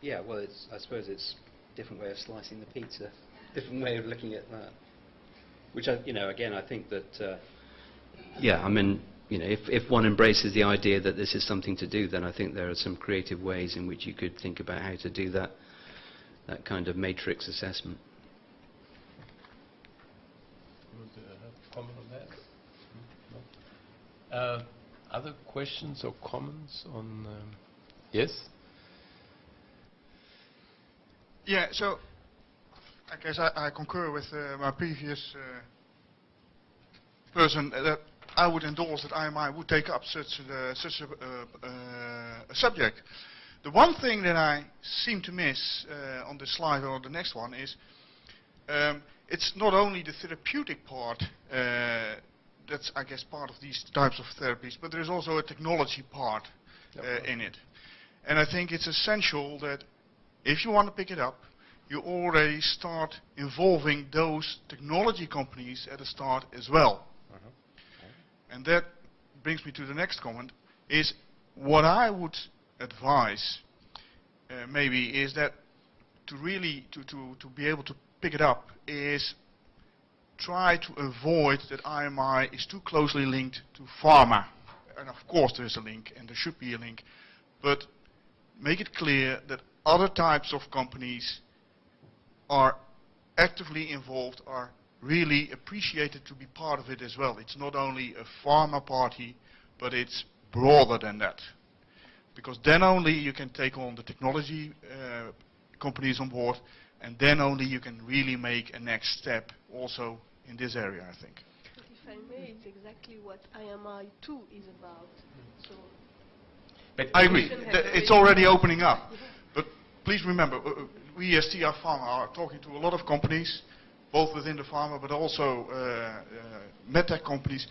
Yeah, well, I suppose it's a different way of slicing the pizza, different way of looking at that. Which, again, I think that, if one embraces the idea that this is something to do, then I think there are some creative ways in which you could think about how to do that kind of matrix assessment. You want to have a comment on that? No? Other questions or comments on... yes? Yeah, so I guess I concur with my previous person that I would endorse that IMI would take up such a subject. The one thing that I seem to miss on this slide or the next one is it's not only the therapeutic part that's, I guess, part of these types of therapies, but there's also a technology part in it. And I think it's essential that if you want to pick it up, you already start involving those technology companies at the start as well. And that brings me to the next comment, is what I would advise maybe is that to really, to be able to pick it up is try to avoid that IMI is too closely linked to pharma. And of course there is a link, and there should be a link, but make it clear that other types of companies are actively involved, are really appreciated to be part of it as well. It's not only a pharma party, but it's broader than that. Because then only you can take on the technology companies on board, and then only you can really make a next step also in this area, I think. But if I may, it's exactly what IMI 2 is about. So but I agree. It's already opening up. But please remember, we as TR Pharma are talking to a lot of companies, both within the pharma but also medtech companies,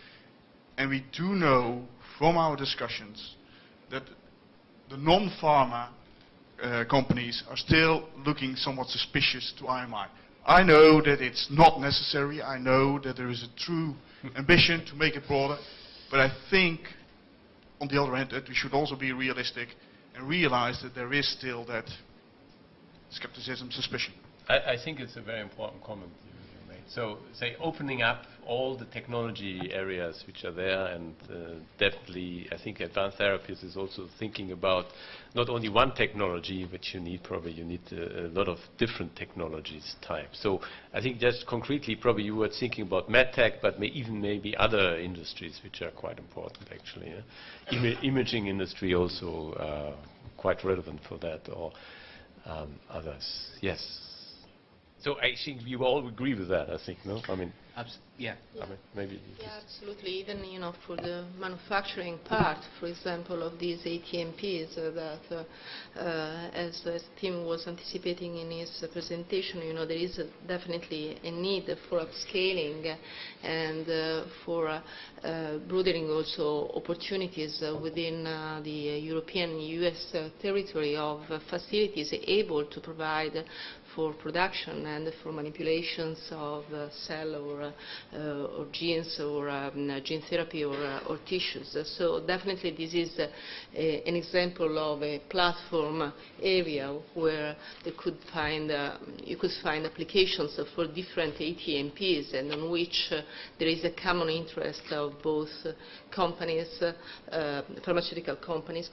and we do know from our discussions that the non-pharma companies are still looking somewhat suspicious to IMI. I know that it's not necessary. I know that there is a true ambition to make it broader, but I think, on the other hand, that we should also be realistic and realize that there is still that skepticism, suspicion. I think it's a very important comment you make. So, say, opening up all the technology areas which are there, and definitely, I think advanced therapies is also thinking about not only one technology, which you need a lot of different technologies type. So, I think just concretely, probably you were thinking about medtech, but even maybe other industries which are quite important, actually. Yeah? Imaging industry also quite relevant for that, or others. Yes. So I think you all agree with that, I think, no? I mean, yeah. I mean, maybe. Yeah, absolutely. Even for the manufacturing part, for example, of these ATMPs, that as Tim was anticipating in his presentation, there is definitely a need for upscaling and for broadening also opportunities within the European US territory of facilities able to provide for production and for manipulations of cell or genes or gene therapy or tissues. So definitely this is an example of a platform area where you could find applications for different ATMPs, and on which there is a common interest of both companies, pharmaceutical companies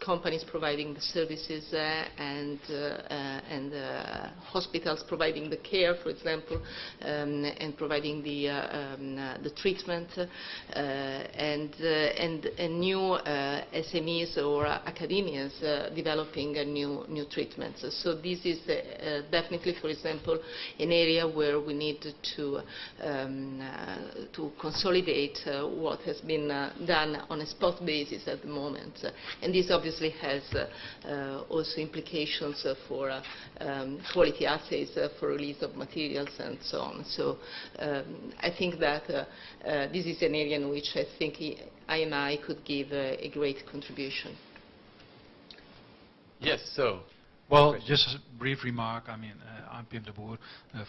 providing the services, and hospitals providing the care, for example, and providing the treatment, and new SMEs or academias developing new treatments. So this is definitely, for example, an area where we need to consolidate what has been done on a spot basis at the moment. And this obviously has also implications for quality assays for release of materials and so on. So I think that this is an area in which I think IMI could give a great contribution. Yes, so. Well, just a brief remark. I mean, I'm Pim de Boer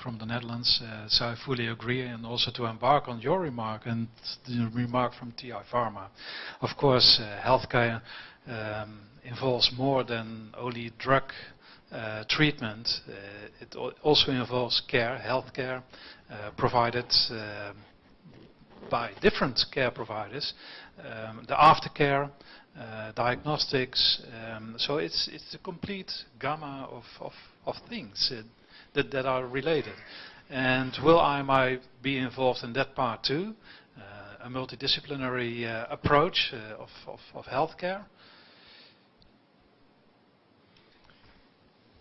from the Netherlands, so I fully agree, and also to embark on your remark and the remark from TI Pharma. Of course, healthcare involves more than only drug treatment. It also involves care, healthcare provided by different care providers, the aftercare, diagnostics. So it's a complete gamma of things that are related. And will IMI be involved in that part too? A multidisciplinary approach of healthcare?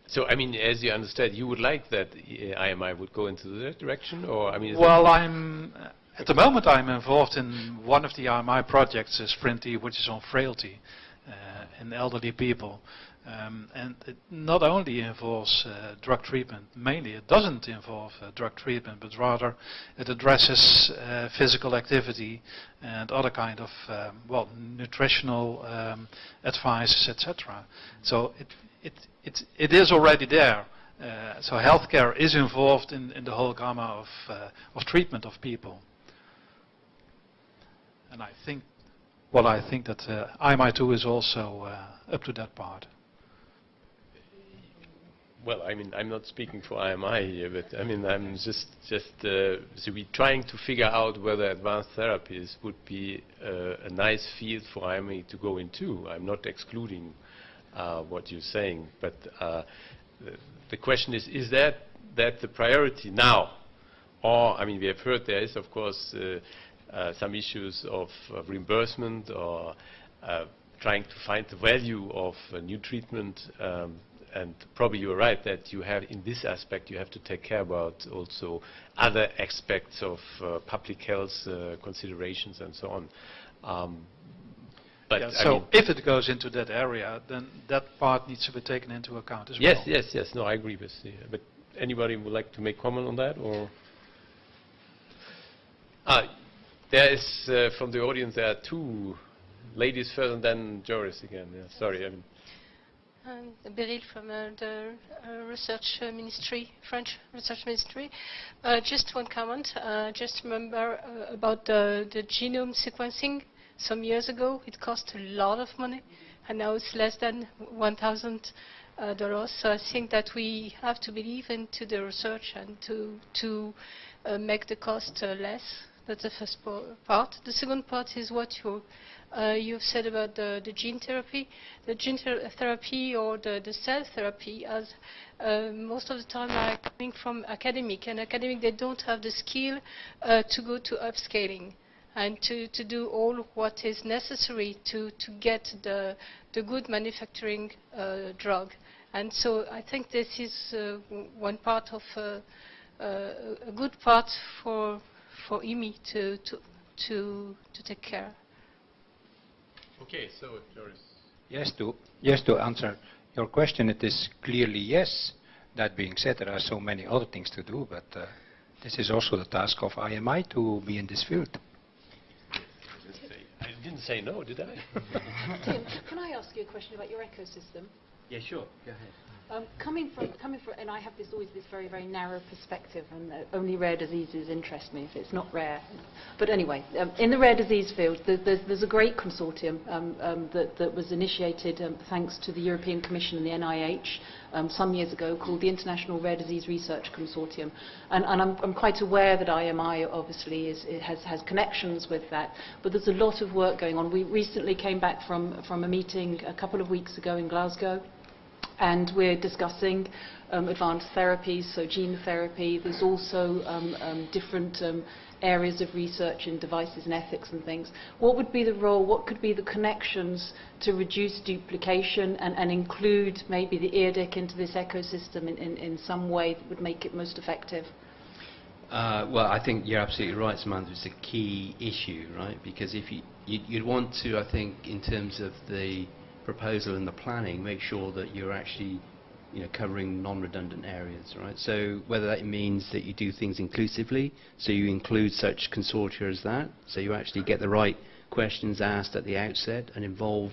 So, I mean, as you understand, you would like that IMI would go into that direction, or I mean? Well, at the moment I'm involved in one of the IMI projects, Sprinty, which is on frailty in elderly people, and it not only involves drug treatment. Mainly, it doesn't involve drug treatment, but rather it addresses physical activity and other kind of nutritional advices, etc. So it is already there. So healthcare is involved in the whole gamma of treatment of people. And I think that IMI2 is also up to that part. Well, I mean, I'm not speaking for IMI here, but I mean, I'm just so we're trying to figure out whether advanced therapies would be a nice field for IMI to go into. I'm not excluding what you're saying, but the question is that the priority now? Or, I mean, we have heard there is, of course, some issues of reimbursement, or trying to find the value of a new treatment, and probably you're right that you have, in this aspect, you have to take care about also other aspects of public health considerations and so on. But yeah, so if it goes into that area, then that part needs to be taken into account as well. Yes. No, I agree with you. But anybody would like to make comment on that, or? There is from the audience. There are two ladies first, and then Joris again. Yeah, sorry. Beryl from the research ministry, French research ministry. Just one comment. Just remember about the genome sequencing. Some years ago, it cost a lot of money, and now it's less than 1,000 the loss. So I think that we have to believe into the research and to make the cost less. That's the first part. The second part is what you've said about the gene therapy. The gene therapy or the cell therapy, as most of the time are coming from academic, and academic, they don't have the skill to go to upscaling and to do all what is necessary to get the good manufacturing drug. And so I think this is one part of a good part for IMI to take care. Okay, so Joris. Yes, to answer your question, it is clearly yes. That being said, there are so many other things to do, but this is also the task of IMI to be in this field. I didn't say no, did I? Tim, can I ask you a question about your ecosystem? Yeah, sure. Go ahead. Coming from, and I have always this very, very narrow perspective, and only rare diseases interest me if it's not rare. But anyway, in the rare disease field, there's a great consortium that was initiated thanks to the European Commission and the NIH some years ago, called the International Rare Disease Research Consortium. And I'm quite aware that IMI obviously has connections with that, but there's a lot of work going on. We recently came back from a meeting a couple of weeks ago in Glasgow, and we're discussing advanced therapies, so gene therapy. There's also different areas of research in devices and ethics and things. What would be the role, what could be the connections to reduce duplication and include maybe the ERDIC into this ecosystem in some way that would make it most effective? Well, I think you're absolutely right, Samantha. It's a key issue, right? Because if you'd want to, I think, in terms of the proposal and the planning, make sure that you're actually covering non-redundant areas, right? So whether that means that you do things inclusively, so you include such consortia as that, so you actually get the right questions asked at the outset and involve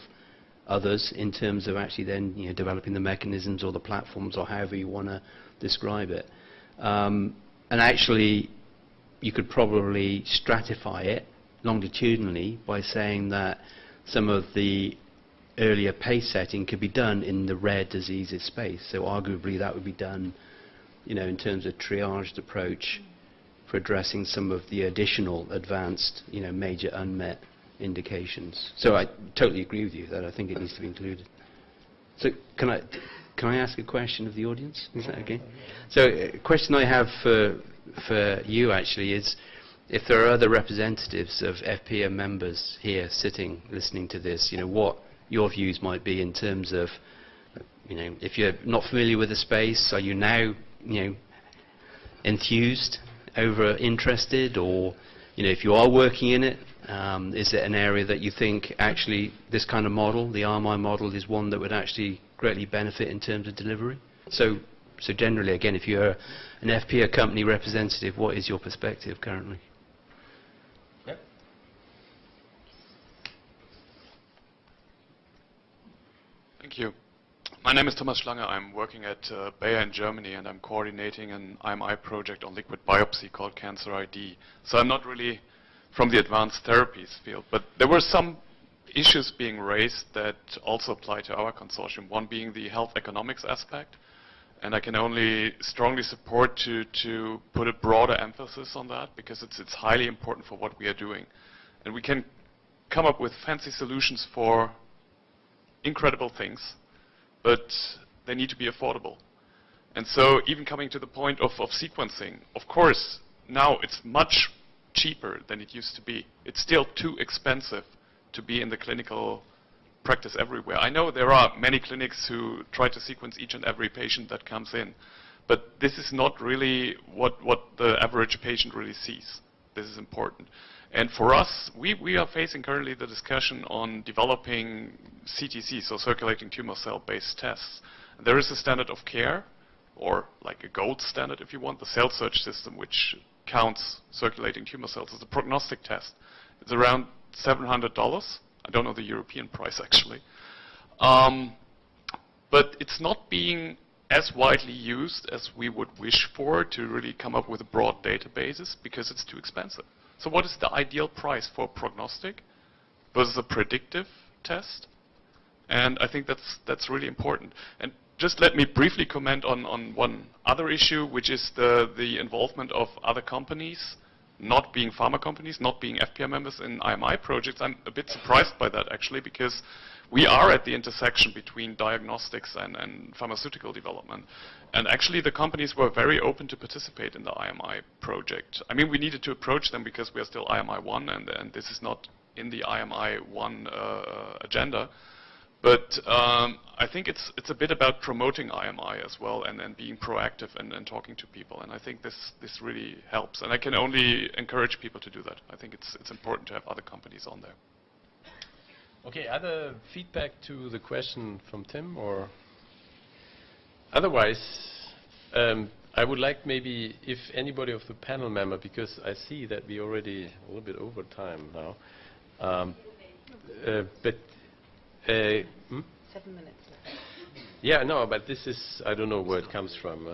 others in terms of actually then developing the mechanisms or the platforms or however you want to describe it. And actually, you could probably stratify it longitudinally by saying that some of the earlier pace setting could be done in the rare diseases space. So arguably that would be done, in terms of triaged approach for addressing some of the additional advanced, major unmet indications. So I totally agree with you that I think it needs to be included. So can I ask a question of the audience? Is that okay? So a question I have for you actually is, if there are other representatives of FPM members here sitting, listening to this, what your views might be in terms of, if you're not familiar with the space, are you now, enthused, over interested, or, if you are working in it, is it an area that you think actually this kind of model, the RMI model, is one that would actually greatly benefit in terms of delivery? So generally, again, if you're an FPA company representative, what is your perspective currently? Thank you. My name is Thomas Schlange. I'm working at Bayer in Germany, and I'm coordinating an IMI project on liquid biopsy called Cancer ID. So I'm not really from the advanced therapies field, but there were some issues being raised that also apply to our consortium, one being the health economics aspect. And I can only strongly support to put a broader emphasis on that, because it's highly important for what we are doing. And we can come up with fancy solutions for incredible things, but they need to be affordable. And so even coming to the point of sequencing, of course, now it's much cheaper than it used to be. It's still too expensive to be in the clinical practice everywhere. I know there are many clinics who try to sequence each and every patient that comes in, but this is not really what the average patient really sees. This is important. And for us, we are facing currently the discussion on developing CTC, so circulating tumor cell-based tests. There is a standard of care, or like a gold standard if you want, the cell search system, which counts circulating tumor cells as a prognostic test. It's around $700. I don't know the European price actually. But it's not being as widely used as we would wish for to really come up with broad databases, because it's too expensive. So what is the ideal price for prognostic versus a predictive test? And I think that's really important. And just let me briefly comment on one other issue, which is the involvement of other companies, not being pharma companies, not being FPR members in IMI projects. I'm a bit surprised by that, actually, because we are at the intersection between diagnostics and pharmaceutical development. And actually, the companies were very open to participate in the IMI project. I mean, we needed to approach them because we are still IMI 1, and this is not in the IMI 1 agenda. But I think it's a bit about promoting IMI as well, and being proactive and talking to people. And I think this really helps. And I can only encourage people to do that. I think it's important to have other companies on there. Okay, other feedback to the question from Tim, or otherwise, I would like maybe if anybody of the panel member, because I see that we already a little bit over time now, 7 minutes left. Yeah, no, but this is, I don't know where it comes from.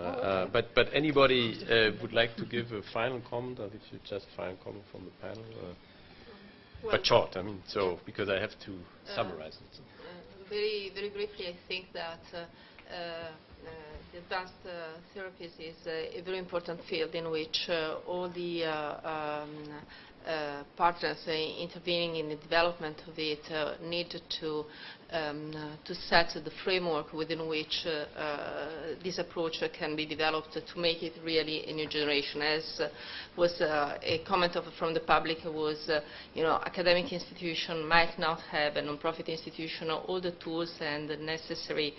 But anybody would like to give a final comment, or if you just final comment from the panel? But short, I mean, so, because I have to summarize it. Very, very briefly, I think that the advanced therapies is a very important field in which all the partners intervening in the development of it need to set the framework within which this approach can be developed to make it really a new generation. As was a comment from the public, was academic institution might not have, a non-profit institution, all the tools and the necessary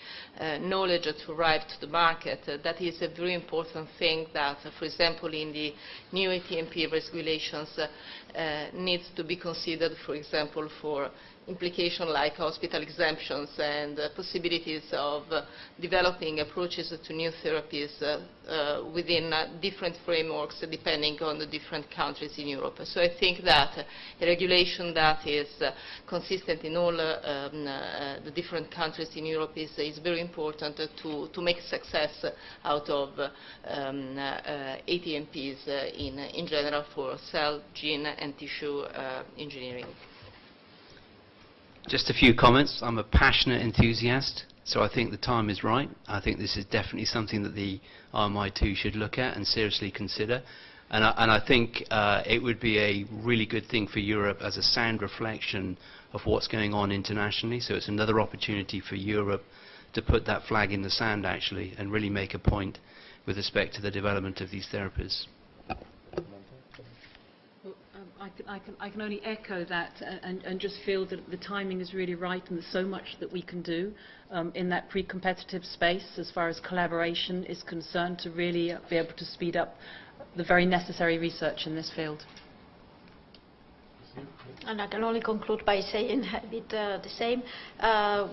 knowledge to arrive to the market. That is a very important thing that, for example, in the new ATMP regulations needs to be considered, for example, for implications like hospital exemptions and possibilities of developing approaches to new therapies within different frameworks depending on the different countries in Europe. So I think that a regulation that is consistent in all the different countries in Europe is very important to make success out of ATMPs in general for cell, gene and tissue engineering. Just a few comments. I'm a passionate enthusiast, so I think the time is right. I think this is definitely something that the RMI2 should look at and seriously consider. And I think it would be a really good thing for Europe as a sound reflection of what's going on internationally. So it's another opportunity for Europe to put that flag in the sand, actually, and really make a point with respect to the development of these therapies. I can only echo that and just feel that the timing is really right, and there's so much that we can do in that pre-competitive space as far as collaboration is concerned to really be able to speed up the very necessary research in this field. And I can only conclude by saying a bit the same.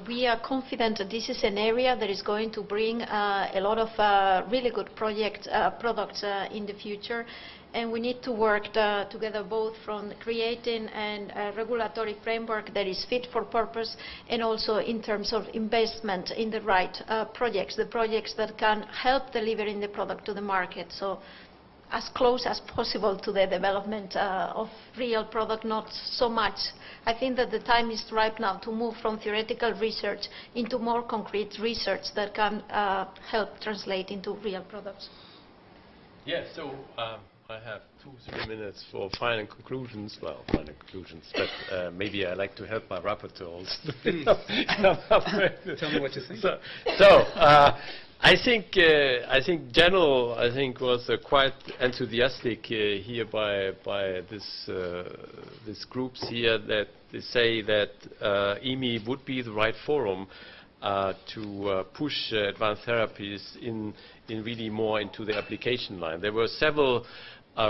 We are confident that this is an area that is going to bring a lot of really good products in the future. And we need to work together both from creating a regulatory framework that is fit for purpose, and also in terms of investment in the right projects, the projects that can help delivering the product to the market. So as close as possible to the development of real product, not so much. I think that the time is ripe now to move from theoretical research into more concrete research that can help translate into real products. Yeah, so I have 2-3 minutes for final conclusions. Well, final conclusions, but maybe I like to help my rapporteur also. Tell me what you think. I think General was quite enthusiastic here by this groups here that they say that EMI would be the right forum to push advanced therapies in really more into the application line. There were several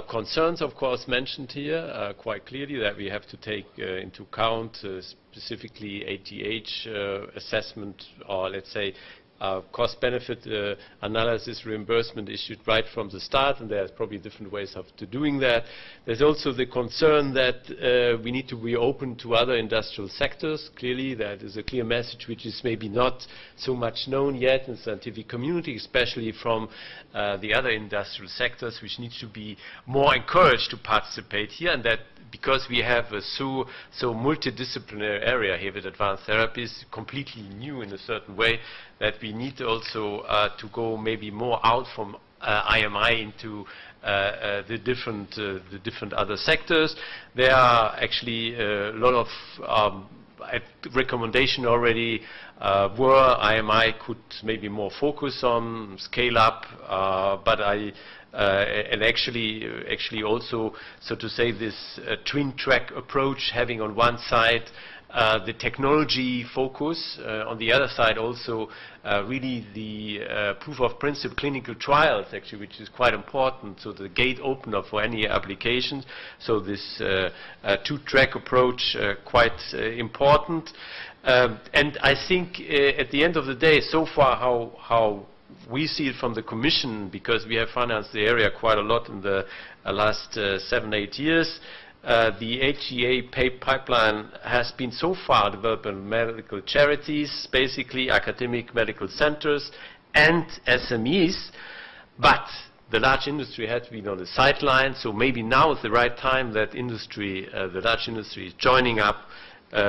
concerns, of course, mentioned here quite clearly that we have to take into account specifically ATH assessment, or let's say cost-benefit analysis reimbursement issued right from the start, and there's probably different ways of doing that. There's also the concern that we need to be open to other industrial sectors. Clearly, that is a clear message which is maybe not so much known yet in the scientific community, especially from the other industrial sectors, which need to be more encouraged to participate here, and that because we have a so multidisciplinary area here with advanced therapies, completely new in a certain way, that we need also to go maybe more out from IMI into the different other sectors. There are actually a lot of recommendation already where IMI could maybe more focus on, scale up, but and actually also, so to say, this twin track approach, having on one side the technology focus, on the other side also really the proof of principle clinical trials, actually, which is quite important, so the gate opener for any applications. So this two-track approach quite important. And I think at the end of the day, so far how we see it from the Commission, because we have financed the area quite a lot in the last 7-8 years, the HTA pipeline has been so far developed in medical charities, basically academic medical centers and SMEs, but the large industry had been on the sideline, so maybe now is the right time that industry, the large industry is joining up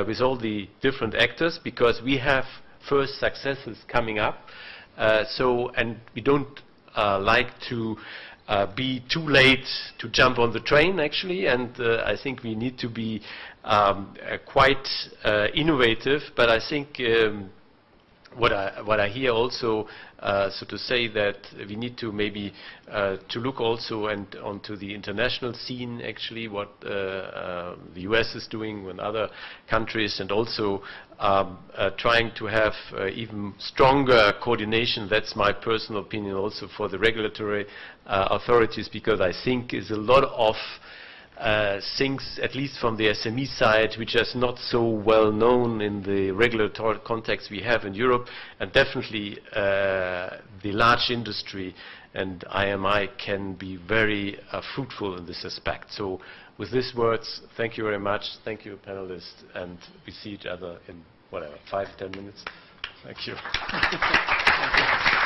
with all the different actors, because we have first successes coming up. And we don't like to be too late to jump on the train, actually, and I think we need to be quite innovative. But I think what I hear also, so to say, that we need to maybe to look also and onto the international scene, actually, what the US is doing with other countries, and also trying to have even stronger coordination. That's my personal opinion also for the regulatory authorities, because I think is a lot of things, at least from the SME side, which is not so well known in the regulatory context we have in Europe, and definitely the large industry and IMI can be very fruitful in this aspect. So with these words, thank you very much. Thank you, panelists, and we see each other in, whatever, 5-10 minutes. Thank you. Thank you.